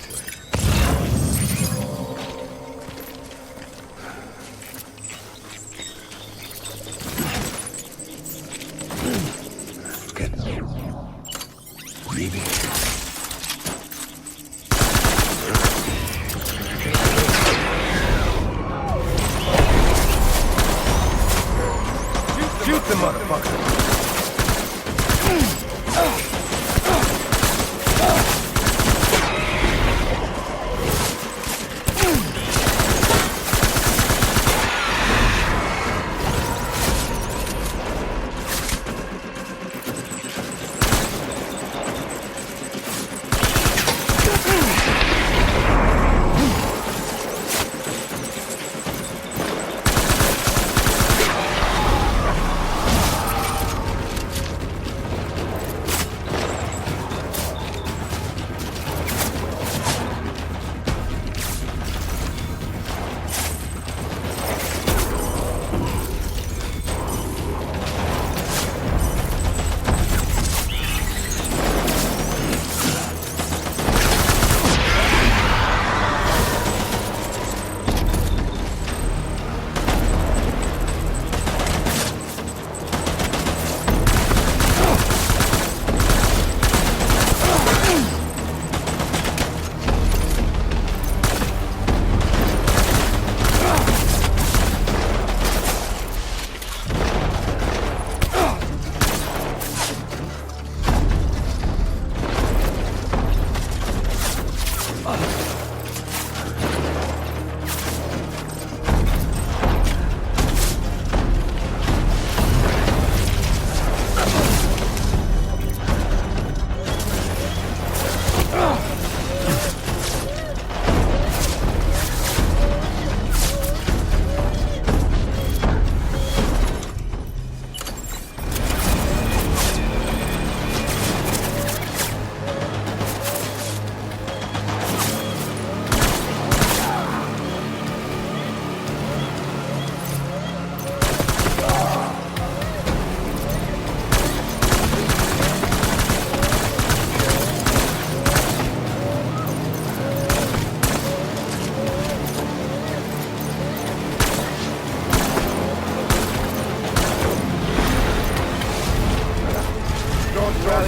it. Good. Maybe. Shoot the motherfucker!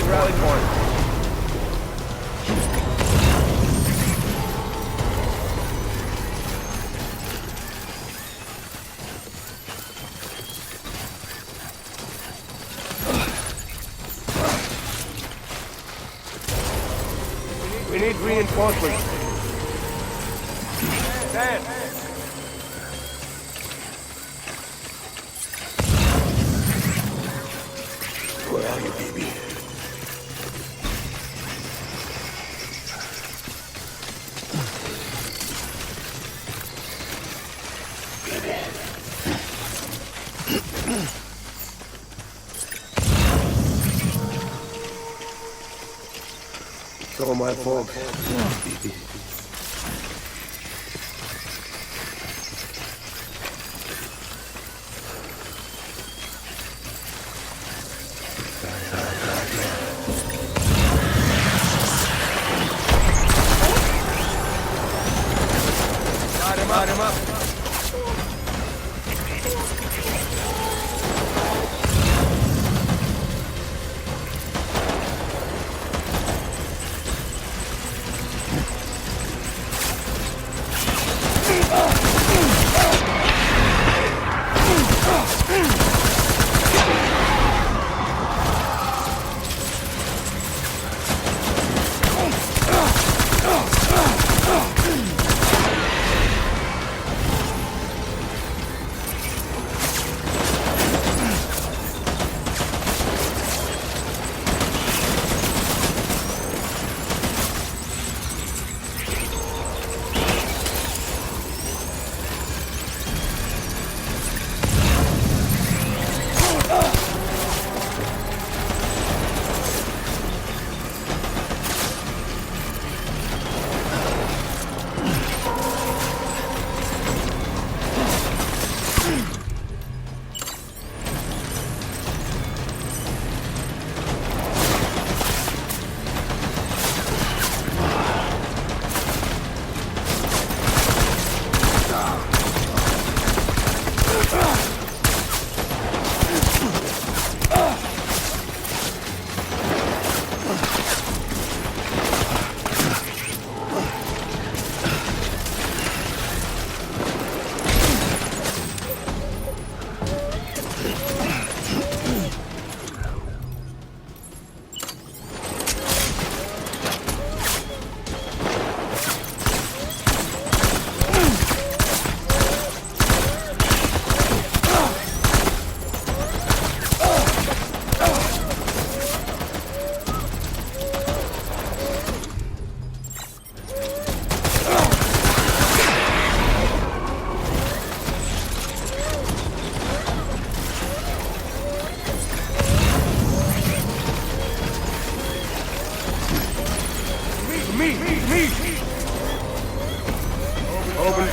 Rally point. We need reinforcements. Dad. Where are you, baby? It's all my fault. Baby. Got him up.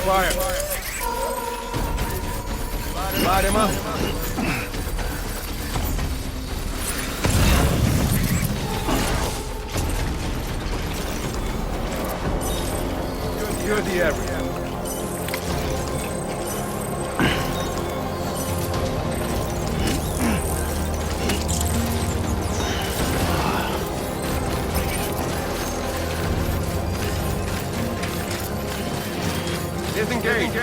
fire. Light him up. You're the average. Disengage.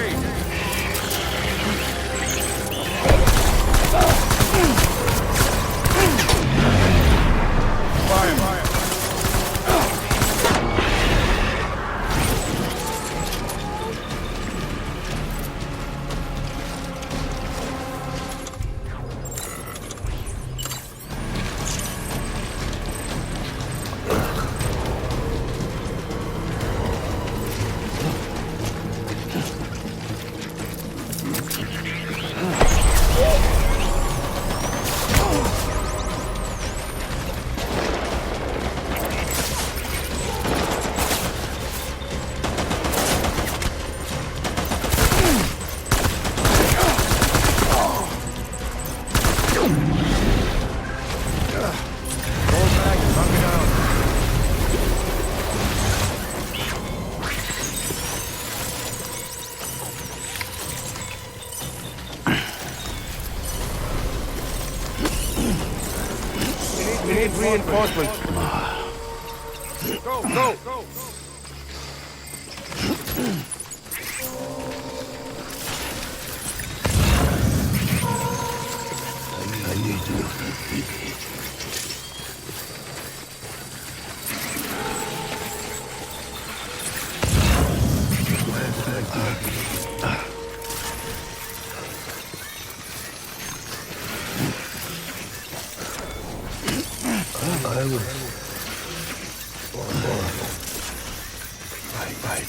Fire. We need reinforcements. Go. I need you. I will. Right.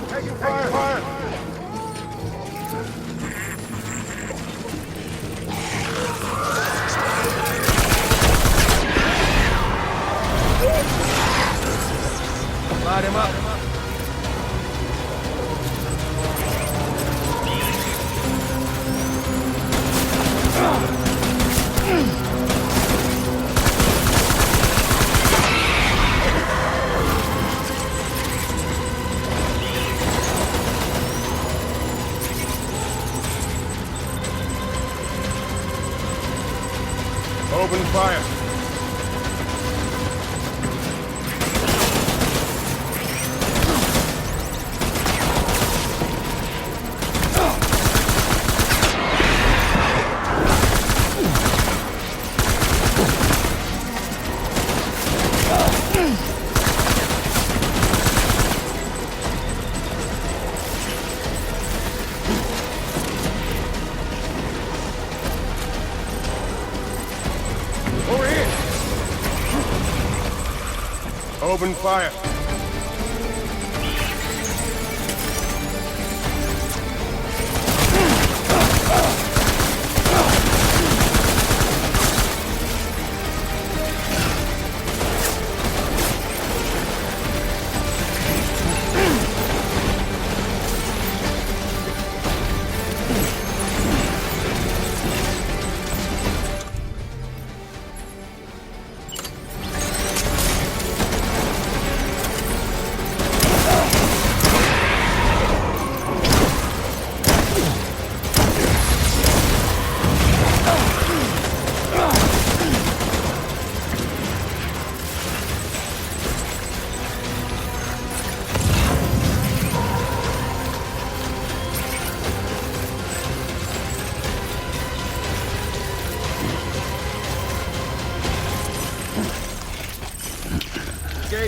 Taking fire. Light him up. Open fire. Over here! Open fire!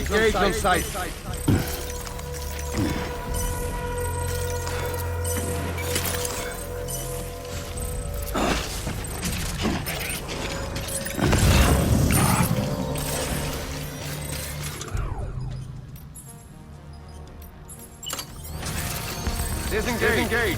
Gauge on sight. Disengage.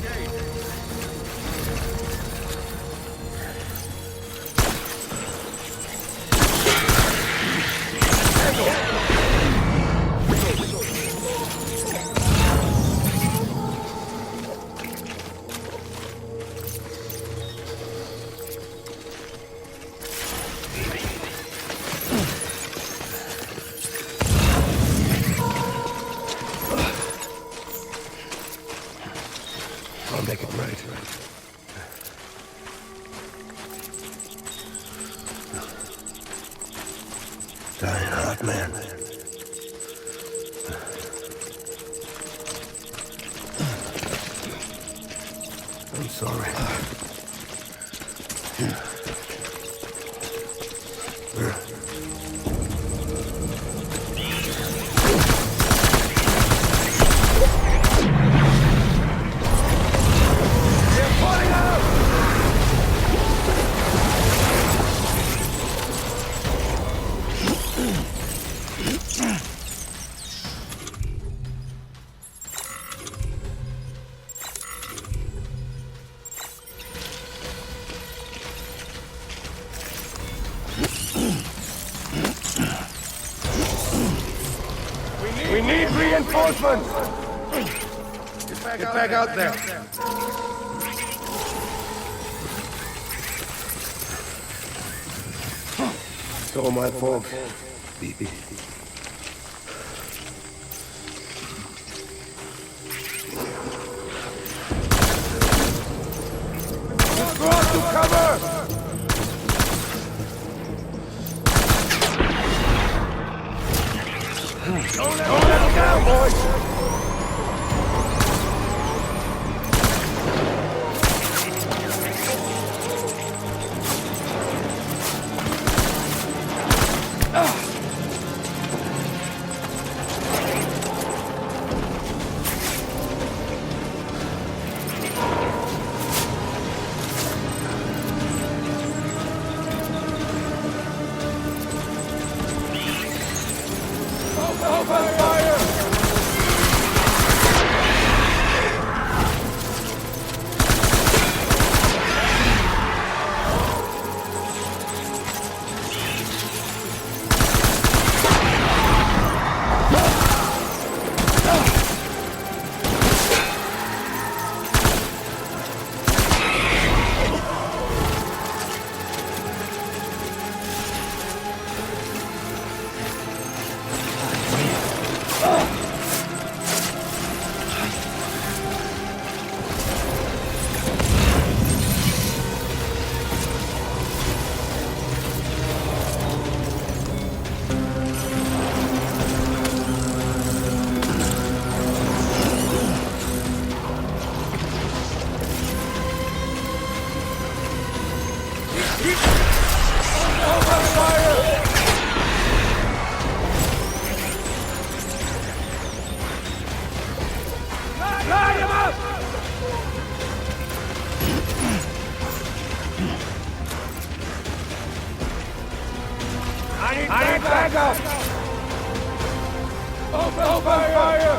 I'll make it right. Dying hard, man. I'm sorry. We need reinforcements! Get back out there. It's all my fault, BB. Let's go out to cover! Don't let him down, boys! Open fire! I need backup! Open fire!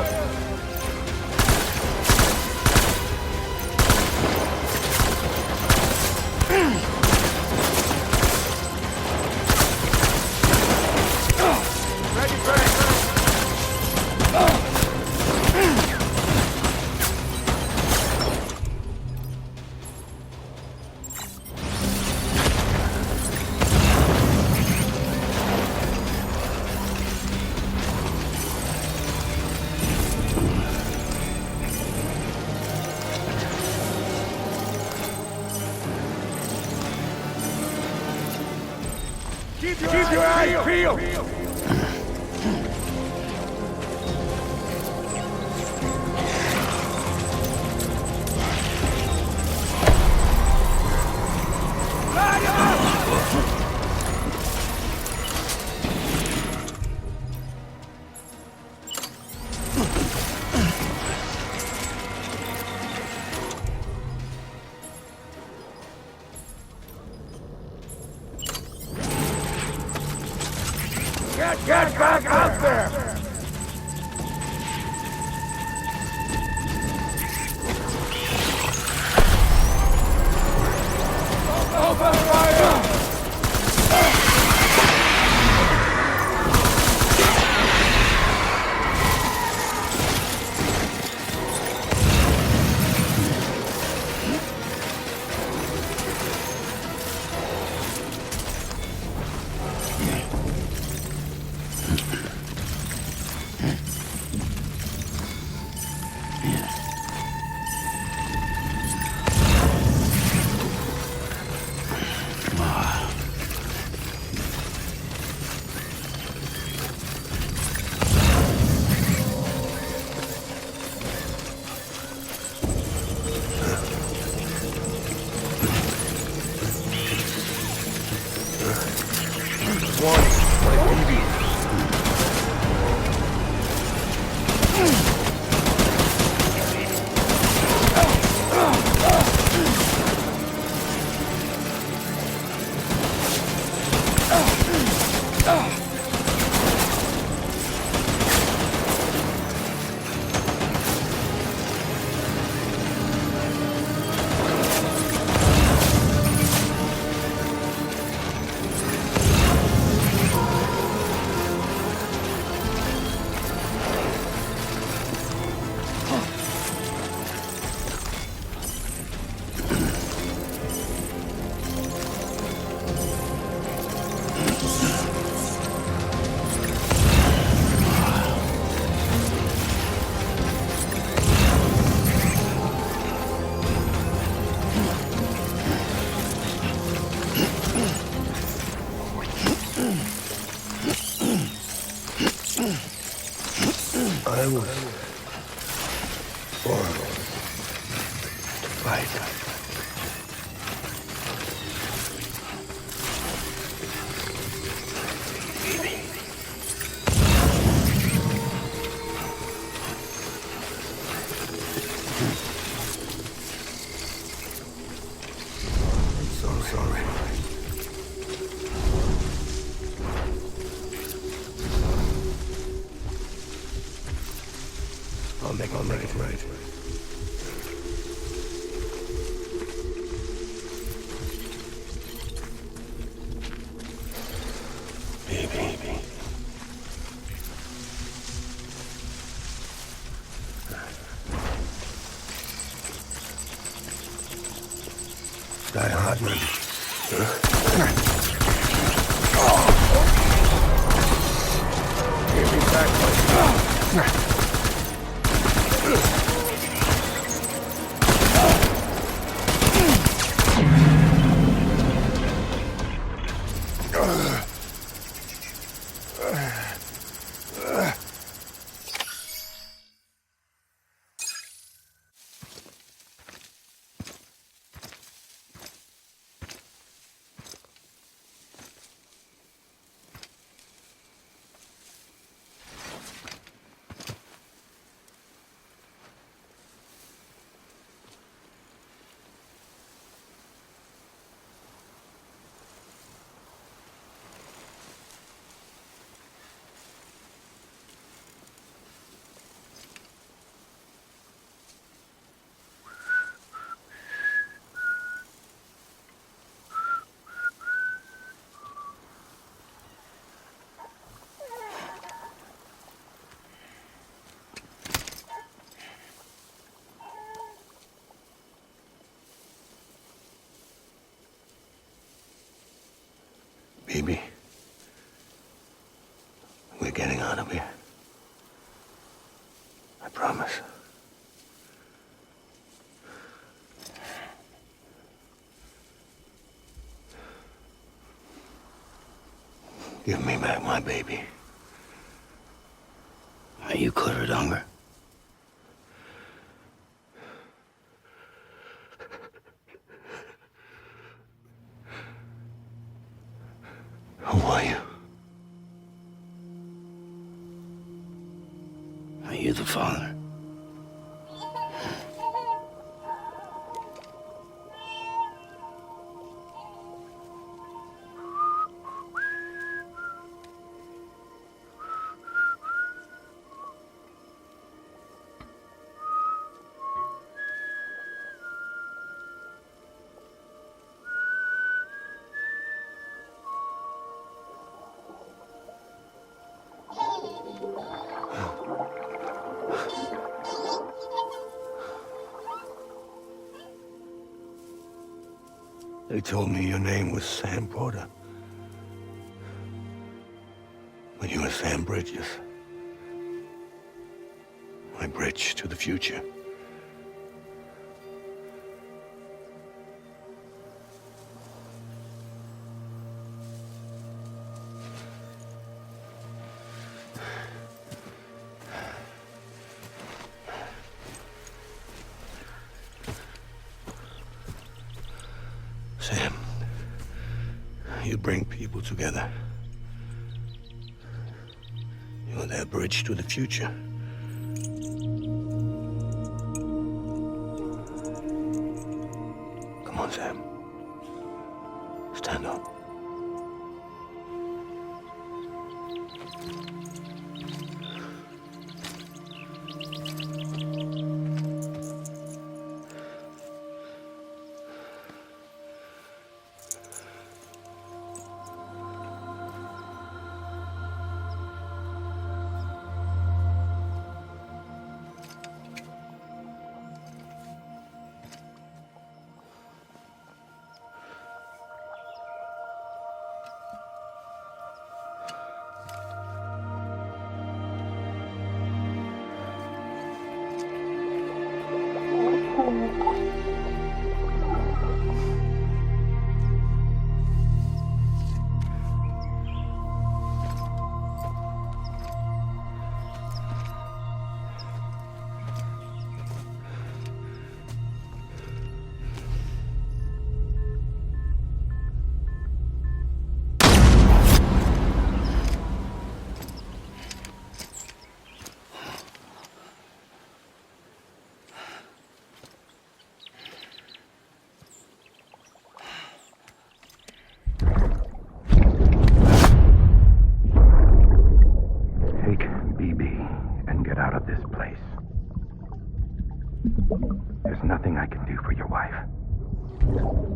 Keep your eyes peeled! Get back out there! born to fight. I'll make it right. Baby. Die hard, man. Give me back my... Baby, we're getting out of here. I promise. Give me back my baby. Are you cleared of hunger? Who are you? Are you the father? They told me your name was Sam Porter. But you were Sam Bridges. My bridge to the future. Sam, you bring people together. You're their bridge to the future. Come on, Sam. Stand up. There's nothing I can do for your wife.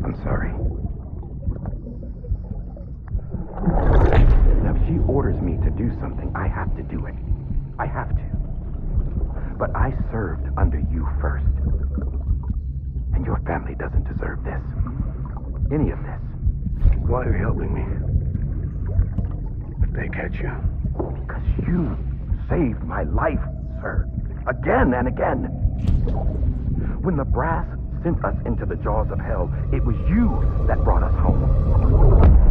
I'm sorry. Now, if she orders me to do something, I have to do it. I have to. But I served under you first. And your family doesn't deserve this. Any of this. Why are you helping me? If they catch you. Because you saved my life, sir. Again and again. When the brass sent us into the jaws of hell, it was you that brought us home.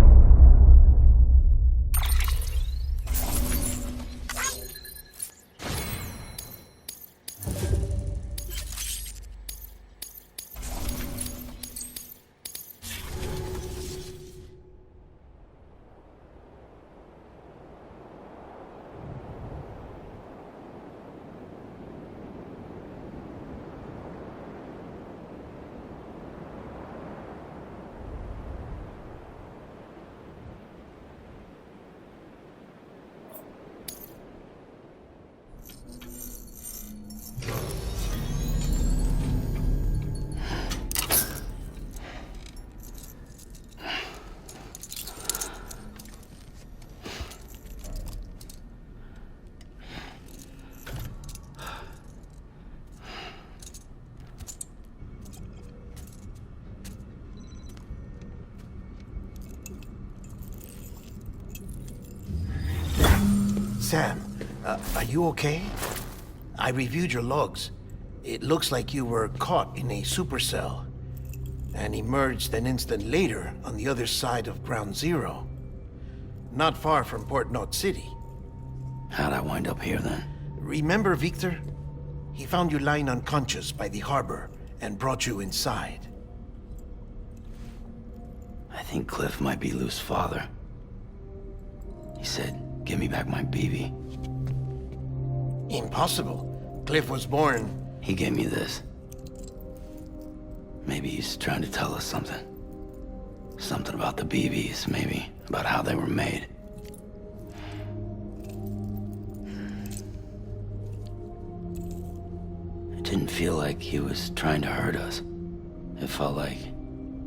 Sam, are you okay? I reviewed your logs. It looks like you were caught in a supercell and emerged an instant later on the other side of Ground Zero. Not far from Port Knot City. How'd I wind up here then? Remember Victor? He found you lying unconscious by the harbor and brought you inside. I think Cliff might be Lou's father. He said, give me back my BB. Impossible. Cliff was born... He gave me this. Maybe he's trying to tell us something. Something about the BBs, maybe. About how they were made. It didn't feel like he was trying to hurt us. It felt like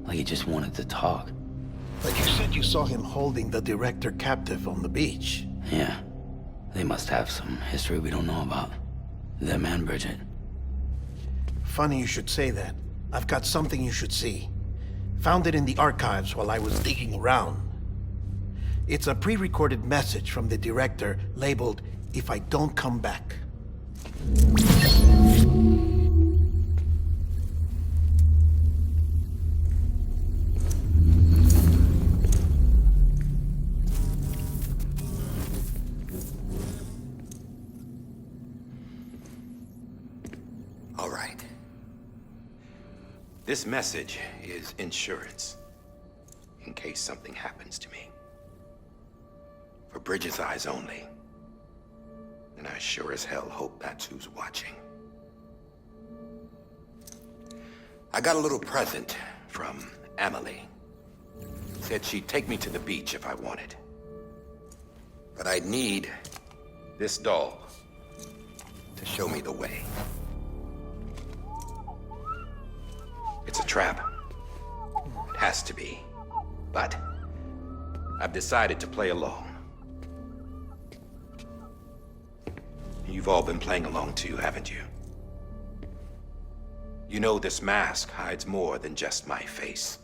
he just wanted to talk. But you said you saw him holding the director captive on the beach. Yeah. They must have some history we don't know about. Them and Bridget. Funny you should say that. I've got something you should see. Found it in the archives while I was digging around. It's a pre-recorded message from the director labeled, "If I don't come back." All right. This message is insurance, in case something happens to me. For Bridget's eyes only. And I sure as hell hope that's who's watching. I got a little present from Emily. Said she'd take me to the beach if I wanted. But I'd need this doll to show me the way. It's a trap. It has to be. But I've decided to play along. You've all been playing along too, haven't you? You know this mask hides more than just my face.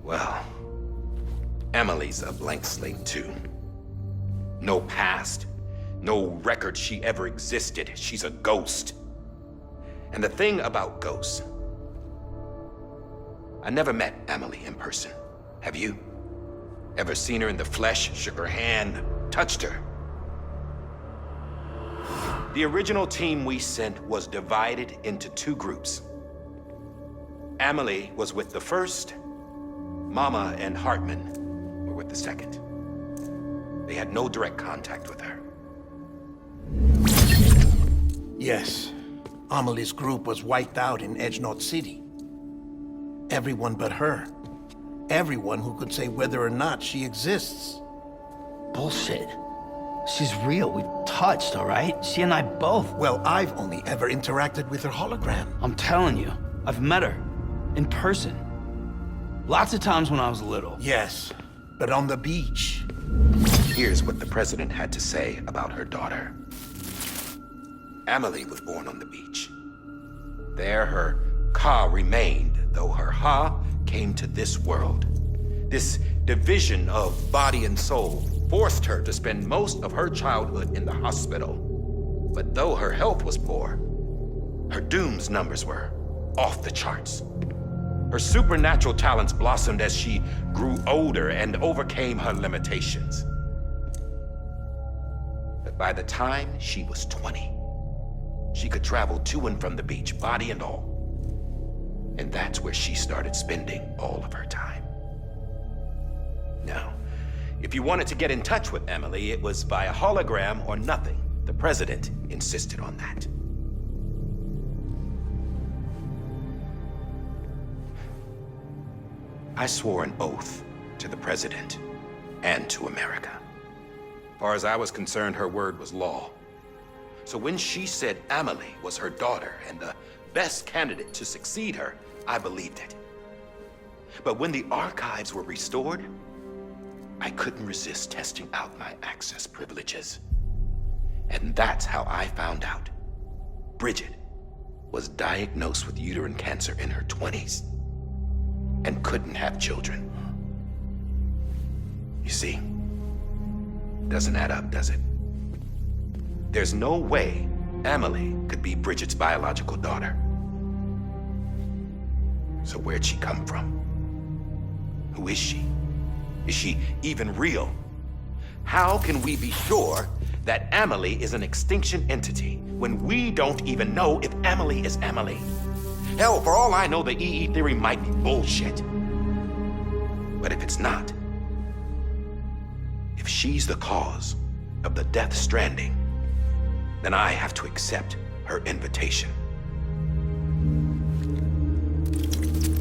Well, Emily's a blank slate too. No past. No record she ever existed. She's a ghost. And the thing about ghosts, I never met Emily in person. Have you? Ever seen her in the flesh, shook her hand, touched her? The original team we sent was divided into two groups. Emily was with the first. Mama and Hartman were with the second. They had no direct contact with her. Yes. Amelie's group was wiped out in Edge Knot City. Everyone but her. Everyone who could say whether or not she exists. Bullshit. She's real. We've touched, all right? She and I both. Well, I've only ever interacted with her hologram. I'm telling you, I've met her. In person. Lots of times when I was little. Yes, but on the beach. Here's what the president had to say about her daughter. Amelie was born on the beach. There her Ka remained, though her Ha came to this world. This division of body and soul forced her to spend most of her childhood in the hospital. But though her health was poor, her Doom's numbers were off the charts. Her supernatural talents blossomed as she grew older and overcame her limitations. But by the time she was 20, she could travel to and from the beach, body and all. And that's where she started spending all of her time. Now, if you wanted to get in touch with Emily, it was via hologram or nothing. The president insisted on that. I swore an oath to the president and to America. As far as I was concerned, her word was law. So when she said Amelie was her daughter and the best candidate to succeed her, I believed it. But when the archives were restored, I couldn't resist testing out my access privileges. And that's how I found out Bridget was diagnosed with uterine cancer in her 20s and couldn't have children. You see, doesn't add up, does it? There's no way Amelie could be Bridget's biological daughter. So where'd she come from? Who is she? Is she even real? How can we be sure that Amelie is an extinction entity when we don't even know if Amelie is Amelie? Hell, for all I know, the EE theory might be bullshit. But if it's not, if she's the cause of the Death Stranding, then I have to accept her invitation.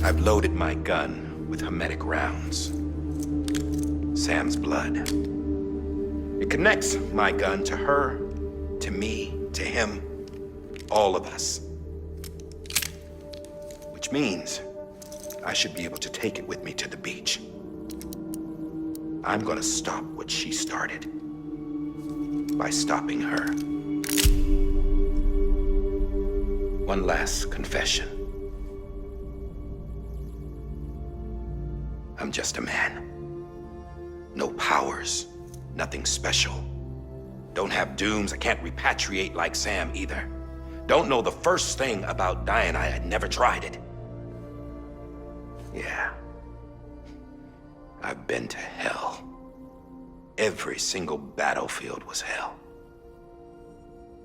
I've loaded my gun with hermetic rounds. Sam's blood. It connects my gun to her, to me, to him, all of us. Which means I should be able to take it with me to the beach. I'm gonna stop what she started by stopping her. One last confession. I'm just a man. No powers, nothing special. Don't have dooms, I can't repatriate like Sam either. Don't know the first thing about dying, I had never tried it. Yeah. I've been to hell. Every single battlefield was hell.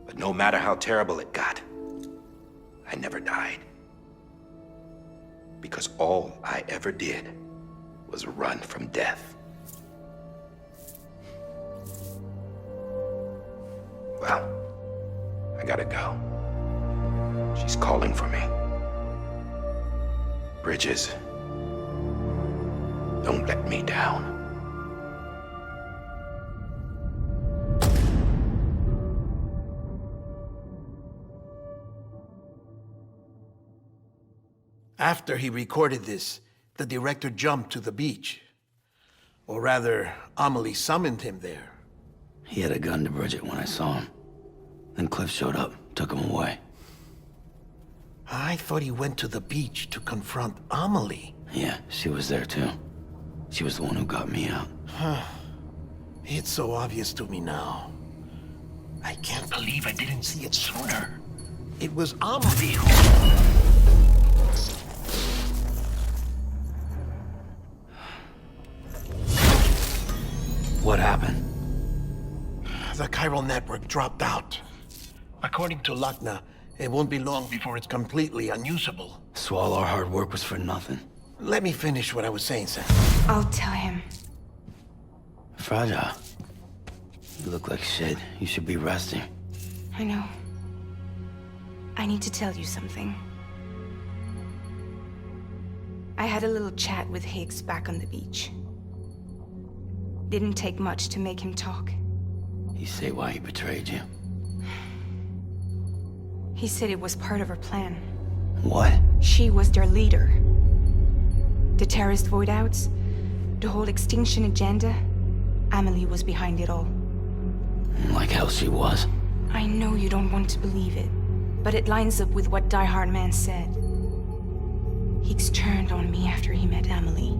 But no matter how terrible it got, I never died. Because all I ever did was run from death. Well, I gotta go. She's calling for me. Bridges, don't let me down. After he recorded this, the director jumped to the beach. Or rather, Amelie summoned him there. He had a gun to Bridget when I saw him. Then Cliff showed up, took him away. I thought he went to the beach to confront Amelie. Yeah, she was there too. She was the one who got me out. It's so obvious to me now. I can't believe I didn't see it sooner. It was Amelie who... What happened? The chiral network dropped out. According to Lakna, it won't be long before it's completely unusable. So all our hard work was for nothing. Let me finish what I was saying, Sam. I'll tell him. Fragile. You look like shit. You should be resting. I know. I need to tell you something. I had a little chat with Higgs back on the beach. Didn't take much to make him talk. He say why he betrayed you? He said it was part of her plan. What? She was their leader. The terrorist void-outs, the whole extinction agenda, Amelie was behind it all. Like hell she was. I know you don't want to believe it, but it lines up with what Die Hard Man said. Higgs turned on me after he met Amelie.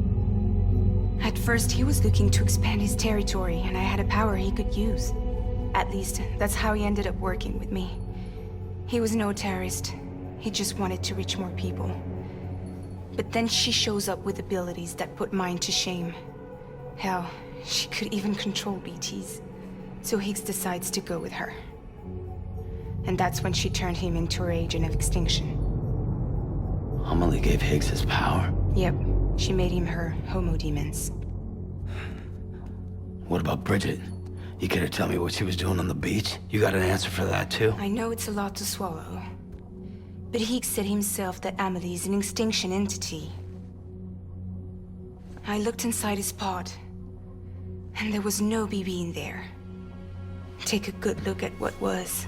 At first, he was looking to expand his territory, and I had a power he could use. At least, that's how he ended up working with me. He was no terrorist. He just wanted to reach more people. But then she shows up with abilities that put mine to shame. Hell, she could even control BTs. So Higgs decides to go with her. And that's when she turned him into her agent of extinction. Amelie gave Higgs his power? Yep, she made him her homo demons. What about Bridget? You care to tell me what she was doing on the beach? You got an answer for that too? I know it's a lot to swallow. But Higgs said himself that Amelie is an extinction entity. I looked inside his pod, and there was no BB in there. Take a good look at what was.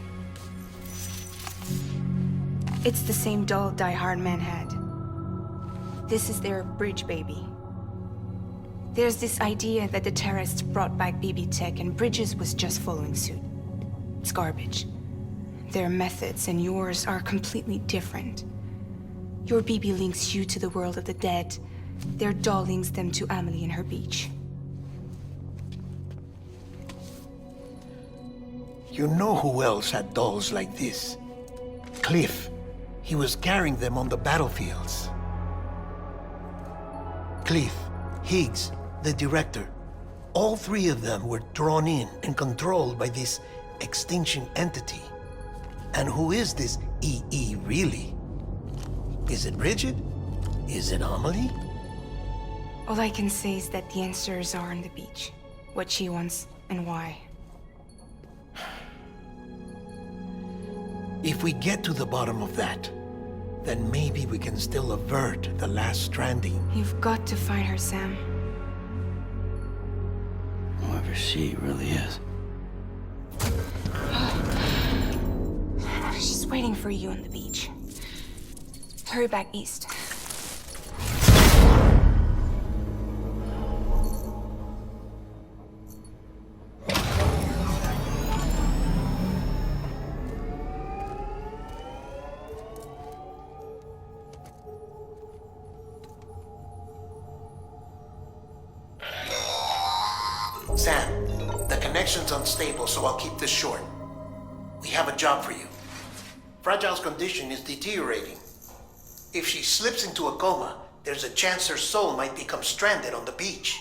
It's the same doll Die Hard Man had. This is their bridge baby. There's this idea that the terrorists brought back BB tech and Bridges was just following suit. It's garbage. Their methods and yours are completely different. Your BB links you to the world of the dead. Their doll links them to Amelie and her beach. You know who else had dolls like this? Cliff. He was carrying them on the battlefields. Cliff, Higgs, the director. All three of them were drawn in and controlled by this extinction entity. And who is this EE really? Is it Bridget? Is it Amelie? All I can say is that the answers are on the beach. What she wants and why. If we get to the bottom of that, then maybe we can still avert the last stranding. You've got to find her, Sam. Whoever she really is. She's waiting for you on the beach. Hurry back east. Sam, the connection's unstable, so I'll keep this short. We have a job for you. Fragile's condition is deteriorating. If she slips into a coma, there's a chance her soul might become stranded on the beach.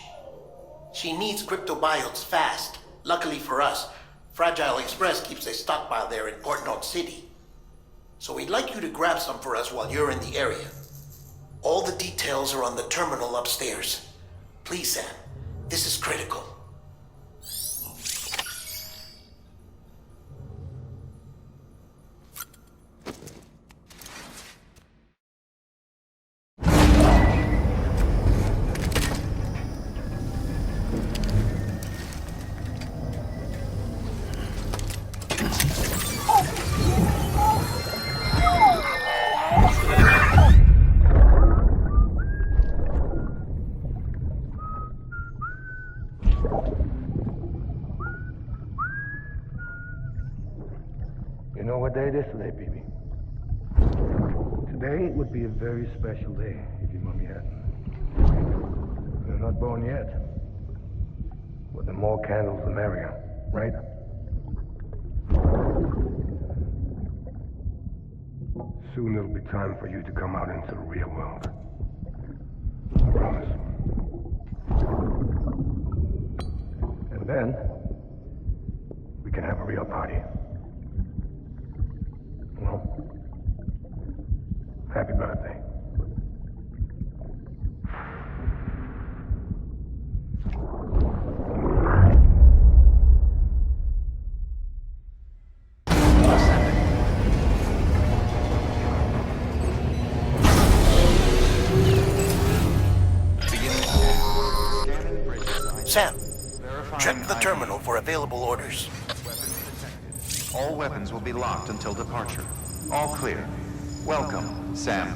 She needs cryptobiotes fast. Luckily for us, Fragile Express keeps a stockpile there in Port North City. So we'd like you to grab some for us while you're in the area. All the details are on the terminal upstairs. Please, Sam, this is critical. You know what day it is today, BB? Today would be a very special day if your mommy hadn't. You're not born yet. But the more candles, the merrier, right? Soon it'll be time for you to come out into the real world. I promise. And then, we can have a real party. Well, happy birthday. Sam, check the terminal for available orders. All weapons will be locked until departure. All clear. Welcome, Sam.